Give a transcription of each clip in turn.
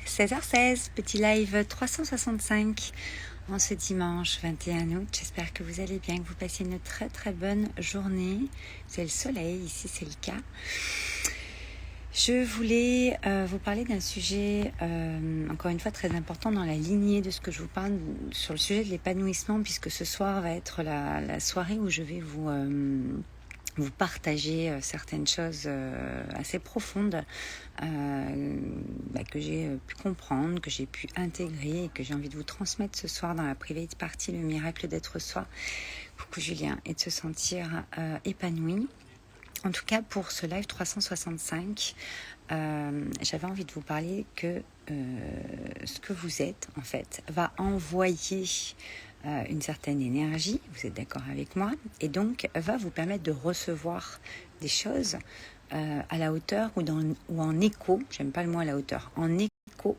16h16, petit live 365 en ce dimanche 21 août. J'espère que vous allez bien, que vous passez une très très bonne journée. C'est le soleil, ici c'est le cas. Je voulais vous parler d'un sujet, encore une fois, très important dans la lignée de ce que je vous parle sur le sujet de l'épanouissement, puisque ce soir va être la soirée où je vais vous partager certaines choses assez profondes que j'ai pu comprendre, que j'ai pu intégrer et que j'ai envie de vous transmettre ce soir dans la private party, le miracle d'être soi. Coucou Julien, et de se sentir épanoui. En tout cas, pour ce live 365, j'avais envie de vous parler que ce que vous êtes, en fait, va envoyer une certaine énergie, vous êtes d'accord avec moi, et donc va vous permettre de recevoir des choses à la hauteur ou en écho, j'aime pas le mot à la hauteur, en écho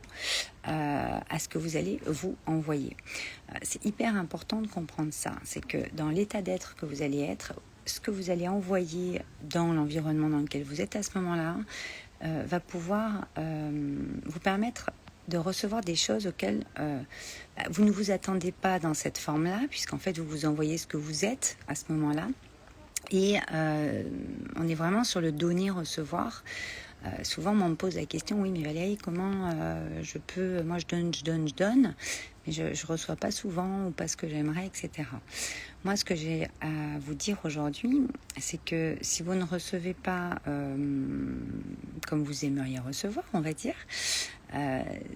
à ce que vous allez vous envoyer. C'est hyper important de comprendre ça, c'est que dans l'état d'être que vous allez être, ce que vous allez envoyer dans l'environnement dans lequel vous êtes à ce moment-là va pouvoir vous permettre de recevoir des choses auxquelles vous ne vous attendez pas dans cette forme-là, puisqu'en fait vous vous envoyez ce que vous êtes à ce moment-là. Et on est vraiment sur le donner-recevoir. Souvent, on me pose la question, oui, mais Valérie, comment je peux... Moi, je donne, mais je ne reçois pas souvent ou pas ce que j'aimerais, etc. Moi, ce que j'ai à vous dire aujourd'hui, c'est que si vous ne recevez pas comme vous aimeriez recevoir, on va dire,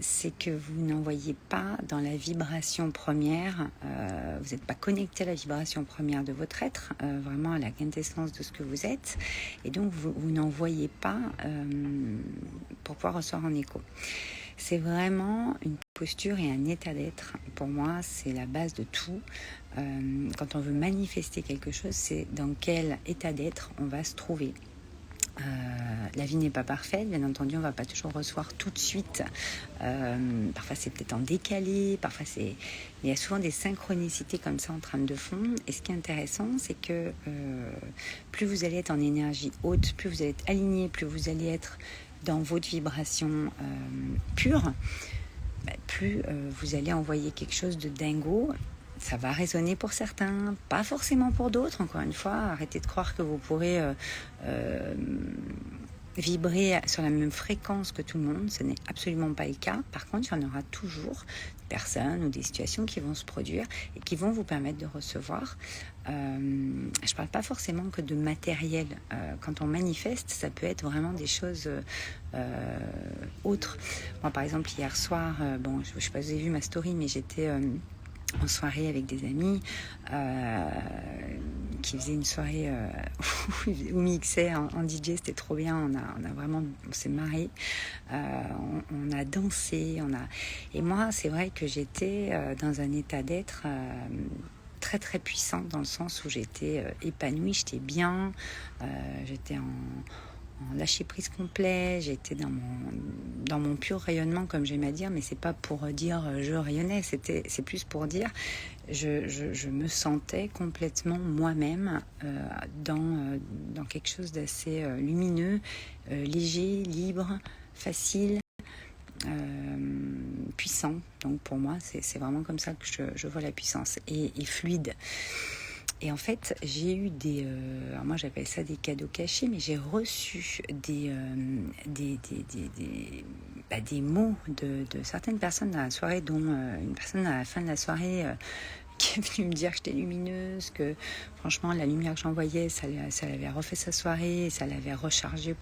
c'est que vous n'envoyez pas dans la vibration première, vous n'êtes pas connecté à la vibration première de votre être, vraiment à la quintessence de ce que vous êtes, et donc vous n'envoyez pas pour pouvoir recevoir en écho. C'est vraiment une posture et un état d'être. Pour moi, c'est la base de tout. Quand on veut manifester quelque chose, c'est dans quel état d'être on va se trouver. La vie n'est pas parfaite, bien entendu, on ne va pas toujours recevoir tout de suite. Parfois, c'est peut-être en décalé, parfois, il y a souvent des synchronicités comme ça en trame de fond. Et ce qui est intéressant, c'est que plus vous allez être en énergie haute, plus vous allez être aligné, plus vous allez être dans votre vibration pure, plus vous allez envoyer quelque chose de dingo. Ça va résonner pour certains, pas forcément pour d'autres. Encore une fois, arrêtez de croire que vous pourrez vibrer sur la même fréquence que tout le monde. Ce n'est absolument pas le cas. Par contre, il y en aura toujours des personnes ou des situations qui vont se produire et qui vont vous permettre de recevoir. Je ne parle pas forcément que de matériel. Quand on manifeste, ça peut être vraiment des choses autres. Moi, par exemple, hier soir, je ne sais pas si vous avez vu ma story, mais j'étais... en soirée avec des amis qui faisaient une soirée où mixait en DJ, c'était trop bien, on s'est marré, on a dansé, et moi c'est vrai que j'étais dans un état d'être très très puissant, dans le sens où j'étais épanouie, j'étais bien, j'étais en lâcher prise complet, j'étais dans mon pur rayonnement, comme j'aime à dire, mais c'est pas pour dire je rayonnais, c'est plus pour dire je me sentais complètement moi-même dans quelque chose d'assez lumineux, léger, libre, facile, puissant. Donc pour moi, c'est vraiment comme ça que je vois la puissance, et fluide. Et en fait, j'ai eu alors moi j'appelle ça des cadeaux cachés, mais j'ai reçu des mots de certaines personnes dans la soirée, dont une personne à la fin de la soirée qui est venue me dire que j'étais lumineuse, que franchement la lumière que j'envoyais, ça l'avait refait sa soirée, ça l'avait rechargé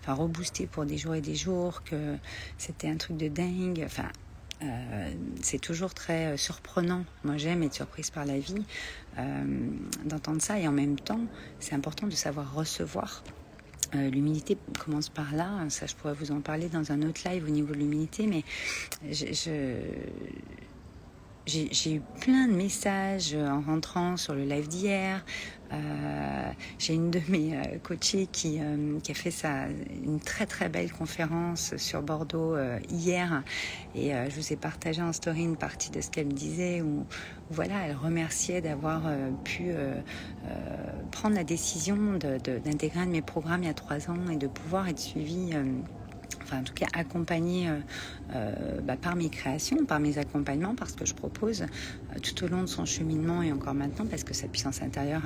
reboosté pour des jours et des jours, que c'était un truc de dingue. C'est toujours très surprenant. Moi, j'aime être surprise par la vie, d'entendre ça. Et en même temps, c'est important de savoir recevoir. L'humilité commence par là. Ça, je pourrais vous en parler dans un autre live au niveau de l'humilité, mais j'ai eu plein de messages en rentrant sur le live d'hier. J'ai une de mes coachées qui a fait une très très belle conférence sur Bordeaux hier, et je vous ai partagé en story une partie de ce qu'elle me disait, où voilà, elle remerciait d'avoir pu prendre la décision d'intégrer un de mes programmes il y a 3 ans et de pouvoir être suivie enfin en tout cas accompagné par mes créations, par mes accompagnements, par ce que je propose tout au long de son cheminement et encore maintenant, parce que sa puissance intérieure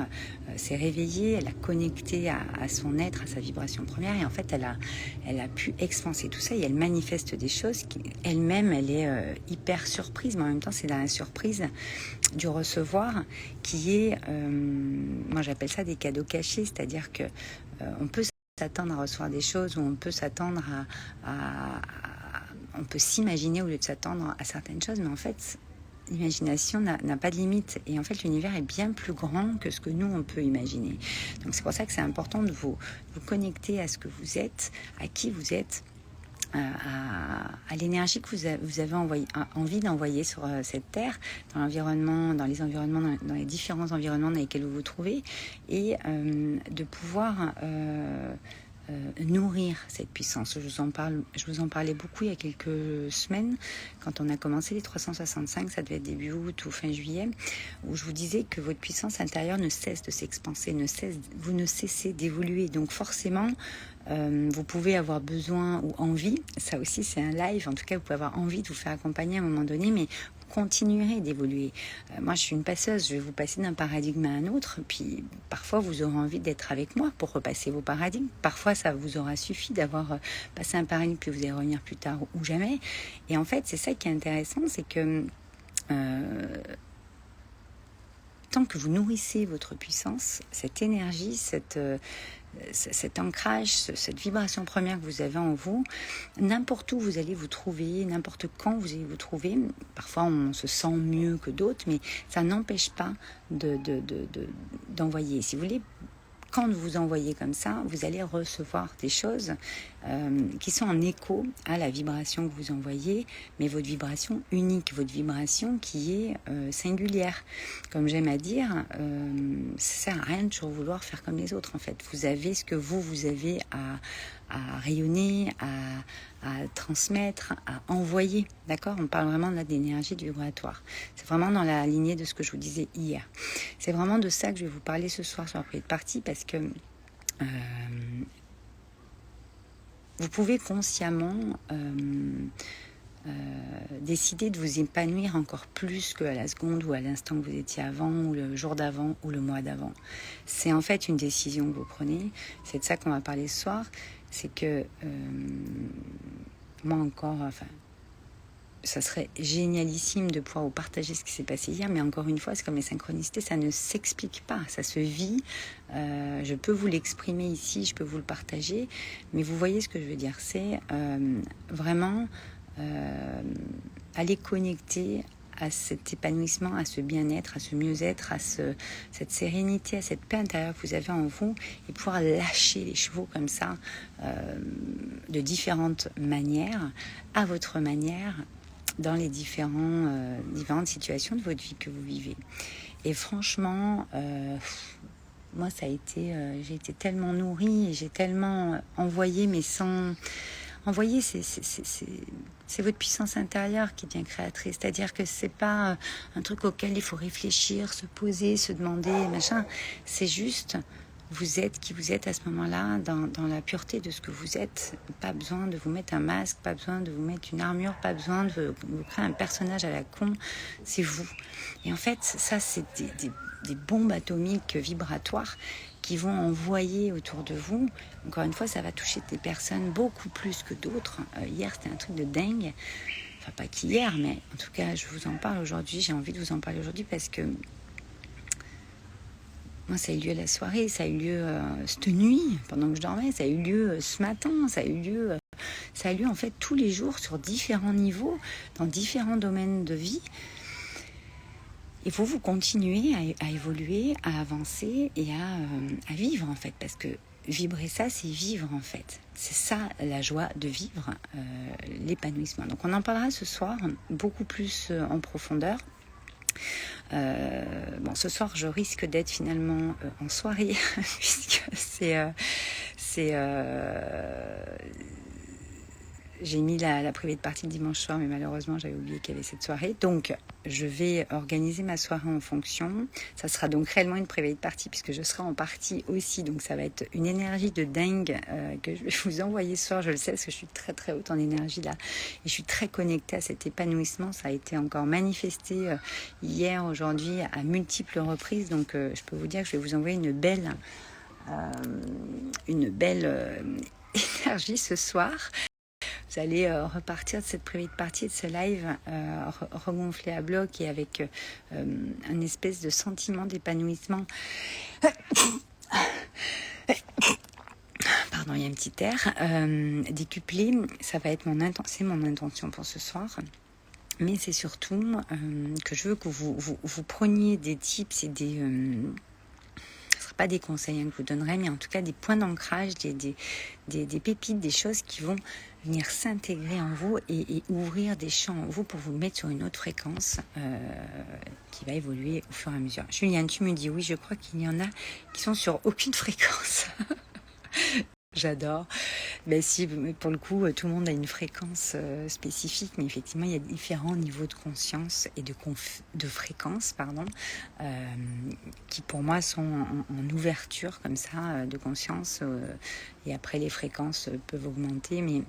s'est réveillée, elle a connecté à son être, à sa vibration première, et en fait elle a pu expanser tout ça et elle manifeste des choses qui, elle-même, elle est hyper surprise, mais en même temps c'est dans la surprise du recevoir qui est, moi j'appelle ça des cadeaux cachés, c'est-à-dire que on peut s'attendre à recevoir des choses ou on peut s'attendre on peut s'imaginer au lieu de s'attendre à certaines choses, mais en fait l'imagination n'a pas de limite et en fait l'univers est bien plus grand que ce que nous on peut imaginer. Donc c'est pour ça que c'est important de vous connecter à ce que vous êtes, à qui vous êtes, à l'énergie que vous avez envie d'envoyer sur cette terre, dans l'environnement, dans les différents environnements dans lesquels vous vous trouvez, et de pouvoir nourrir cette puissance. Je vous en parlais beaucoup il y a quelques semaines, quand on a commencé les 365, ça devait être début août ou fin juillet, où je vous disais que votre puissance intérieure ne cesse de s'expanser, vous ne cessez d'évoluer. Donc forcément, vous pouvez avoir besoin ou envie, ça aussi c'est un live, en tout cas vous pouvez avoir envie de vous faire accompagner à un moment donné, mais continuerez d'évoluer. Moi, je suis une passeuse, je vais vous passer d'un paradigme à un autre, puis parfois, vous aurez envie d'être avec moi pour repasser vos paradigmes. Parfois, ça vous aura suffi d'avoir passé un paradigme, puis vous allez revenir plus tard ou jamais. Et en fait, c'est ça qui est intéressant, c'est que tant que vous nourrissez votre puissance, cette énergie, cet ancrage, cette vibration première que vous avez en vous, n'importe où vous allez vous trouver, n'importe quand vous allez vous trouver, parfois on se sent mieux que d'autres, mais ça n'empêche pas d'envoyer. Si vous voulez, quand vous envoyez comme ça, vous allez recevoir des choses qui sont en écho à la vibration que vous envoyez, mais votre vibration unique, votre vibration qui est singulière. Comme j'aime à dire, ça sert à rien de toujours vouloir faire comme les autres en fait. Vous avez ce que vous avez à rayonner, à transmettre, à envoyer. D'accord ? On parle vraiment là d'énergie vibratoire. C'est vraiment dans la lignée de ce que je vous disais hier. C'est vraiment de ça que je vais vous parler ce soir sur la première partie parce que vous pouvez consciemment décider de vous épanouir encore plus qu'à la seconde ou à l'instant que vous étiez avant ou le jour d'avant ou le mois d'avant. C'est en fait une décision que vous prenez. C'est de ça qu'on va parler ce soir. C'est que moi encore, ça serait génialissime de pouvoir vous partager ce qui s'est passé hier, mais encore une fois, c'est comme les synchronicités, ça ne s'explique pas, ça se vit. Je peux vous l'exprimer ici, je peux vous le partager, mais vous voyez ce que je veux dire, c'est vraiment aller connecter à cet épanouissement, à ce bien-être, à ce mieux-être, à cette sérénité, à cette paix intérieure que vous avez en vous et pouvoir lâcher les chevaux comme ça de différentes manières, à votre manière, dans les différentes situations de votre vie que vous vivez. Et franchement, moi, ça a été, j'ai été tellement nourrie et j'ai tellement envoyé, mais sans... Envoyer, c'est votre puissance intérieure qui devient créatrice. C'est-à-dire que c'est pas un truc auquel il faut réfléchir, se poser, se demander, machin. C'est juste, vous êtes qui vous êtes à ce moment-là, dans la pureté de ce que vous êtes. Pas besoin de vous mettre un masque, pas besoin de vous mettre une armure, pas besoin de vous créer un personnage à la con. C'est vous. Et en fait, ça, c'est des bombes atomiques vibratoires qui vont envoyer autour de vous. Encore une fois, ça va toucher des personnes beaucoup plus que d'autres. Hier, c'était un truc de dingue. Enfin, pas qu'hier, mais en tout cas, je vous en parle aujourd'hui. J'ai envie de vous en parler aujourd'hui parce que moi, ça a eu lieu la soirée, ça a eu lieu cette nuit, pendant que je dormais, ça a eu lieu ce matin, ça a eu lieu en fait tous les jours sur différents niveaux, dans différents domaines de vie. Et vous continuez à évoluer, à avancer et à vivre en fait, parce que vibrer ça, c'est vivre en fait. C'est ça la joie de vivre, l'épanouissement. Donc on en parlera ce soir beaucoup plus en profondeur. Ce soir, je risque d'être finalement en soirée, puisque j'ai mis la privée de partie le dimanche soir, mais malheureusement, j'avais oublié qu'il y avait cette soirée. Donc, je vais organiser ma soirée en fonction. Ça sera donc réellement une privée de partie, puisque je serai en partie aussi. Donc, ça va être une énergie de dingue que je vais vous envoyer ce soir. Je le sais, parce que je suis très, très haute en énergie là. Et je suis très connectée à cet épanouissement. Ça a été encore manifesté hier, aujourd'hui, à multiples reprises. Donc, je peux vous dire que je vais vous envoyer une belle énergie ce soir. Vous allez repartir de cette privée de partie, de ce live, regonflé à bloc et avec un espèce de sentiment d'épanouissement. Pardon, il y a un petit air. Décuplé, ça va être c'est mon intention pour ce soir. Mais c'est surtout que je veux que vous preniez des tips et des... pas des conseils que je vous donnerai, mais en tout cas des points d'ancrage, des pépites, des choses qui vont venir s'intégrer en vous et ouvrir des champs en vous pour vous mettre sur une autre fréquence qui va évoluer au fur et à mesure. Juliane, tu me dis oui, je crois qu'il y en a qui sont sur aucune fréquence. J'adore. Ben si, pour le coup, tout le monde a une fréquence spécifique, mais effectivement, il y a différents niveaux de conscience et de fréquence, qui pour moi sont en ouverture comme ça de conscience. Et après, les fréquences peuvent augmenter, mais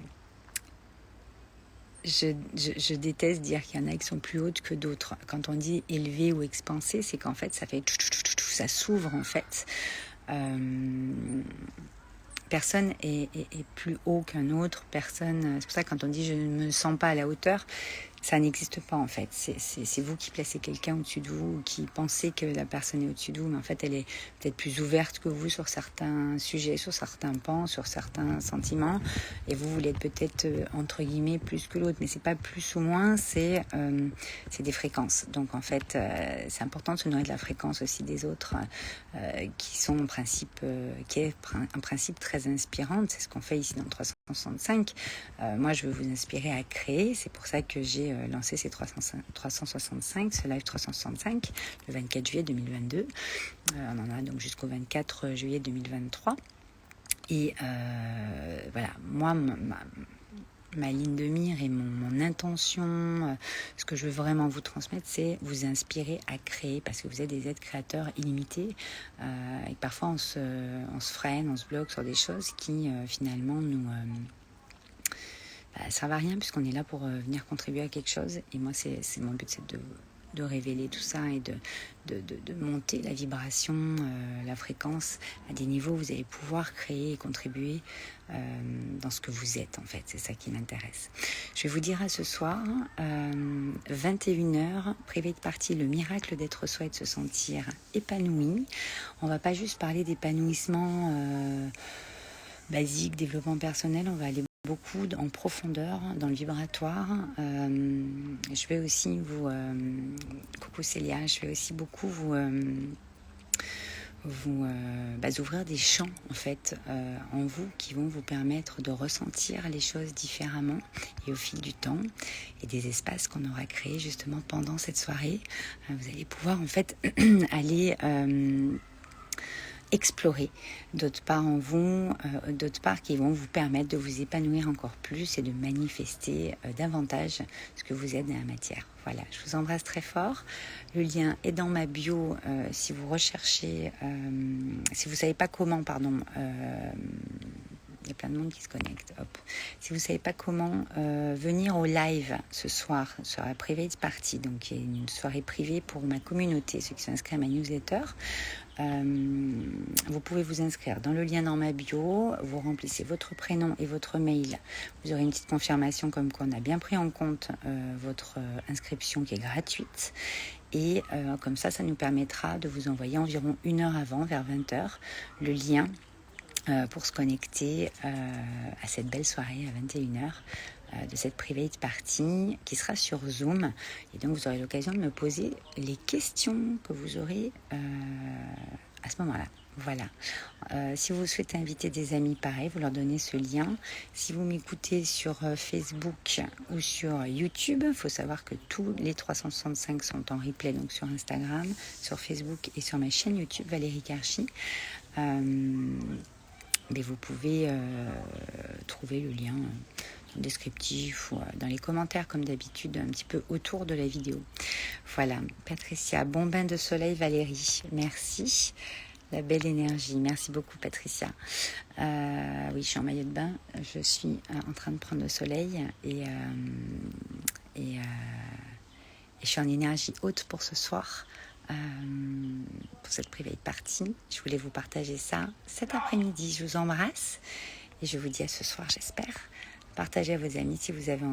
je déteste dire qu'il y en a qui sont plus hautes que d'autres. Quand on dit élevé ou expansé, c'est qu'en fait, ça s'ouvre en fait. Personne est plus haut qu'un autre. Personne. C'est pour ça que quand on dit je ne me sens pas à la hauteur, ça n'existe pas en fait. C'est vous qui placez quelqu'un au-dessus de vous ou qui pensez que la personne est au-dessus de vous, mais en fait elle est peut-être plus ouverte que vous sur certains sujets, sur certains pans, sur certains sentiments. Et vous l'êtes peut-être entre guillemets plus que l'autre, mais c'est pas plus ou moins, c'est des fréquences. Donc en fait, c'est important de se nourrir de la fréquence aussi des autres, qui sont en principe, qui est un principe très inspirant. C'est ce qu'on fait ici dans 365. Moi, je veux vous inspirer à créer. C'est pour ça que j'ai lancé ces 365, ce live 365, le 24 juillet 2022. On en a donc jusqu'au 24 juillet 2023. Et voilà, moi, ma ligne de mire et mon intention, ce que je veux vraiment vous transmettre, c'est vous inspirer à créer, parce que vous êtes des êtres créateurs illimités, et parfois on se freine, on se bloque sur des choses qui finalement nous servent à rien, puisqu'on est là pour venir contribuer à quelque chose. Et moi, c'est mon but, c'est de révéler tout ça et de monter la vibration, la fréquence à des niveaux où vous allez pouvoir créer et contribuer dans ce que vous êtes en fait. C'est ça qui m'intéresse. Je vais vous dire à ce soir, 21h, privée de partie, le miracle d'être soi et de se sentir épanoui. On va pas juste parler d'épanouissement basique, développement personnel, on va aller beaucoup en profondeur dans le vibratoire. Je vais aussi coucou Célia, je vais aussi beaucoup ouvrir des champs en fait en vous qui vont vous permettre de ressentir les choses différemment et au fil du temps, et des espaces qu'on aura créés justement pendant cette soirée. Vous allez pouvoir en fait aller explorer d'autres parts en vous, d'autres parts qui vont vous permettre de vous épanouir encore plus et de manifester davantage ce que vous êtes dans la matière. Voilà, je vous embrasse très fort. Le lien est dans ma bio si vous recherchez, si vous ne savez pas comment, il y a plein de monde qui se connecte. Hop. Si vous ne savez pas comment venir au live ce soir sur la private party, donc il y a une soirée privée pour ma communauté, ceux qui sont inscrits à ma newsletter, vous pouvez vous inscrire dans le lien dans ma bio, vous remplissez votre prénom et votre mail, vous aurez une petite confirmation comme qu'on a bien pris en compte votre inscription qui est gratuite, et comme ça nous permettra de vous envoyer environ 1 heure avant, vers 20h, le lien pour se connecter à cette belle soirée à 21h de cette private party qui sera sur Zoom, et donc vous aurez l'occasion de me poser les questions que vous aurez à ce moment-là. Voilà. Si vous souhaitez inviter des amis, pareil, vous leur donnez ce lien. Si vous m'écoutez sur Facebook ou sur YouTube, il faut savoir que tous les 365 sont en replay, donc sur Instagram, sur Facebook et sur ma chaîne YouTube Valérie Karchi. Mais vous pouvez trouver le lien le descriptif ou dans les commentaires comme d'habitude, un petit peu autour de la vidéo. Voilà, Patricia, bon bain de soleil Valérie, merci. La belle énergie, merci beaucoup Patricia. Oui, je suis en maillot de bain, je suis en train de prendre le soleil et je suis en énergie haute pour ce soir, pour cette private party. Je voulais vous partager ça cet après-midi. Je vous embrasse et je vous dis à ce soir, j'espère. Partagez à vos amis si vous avez envie.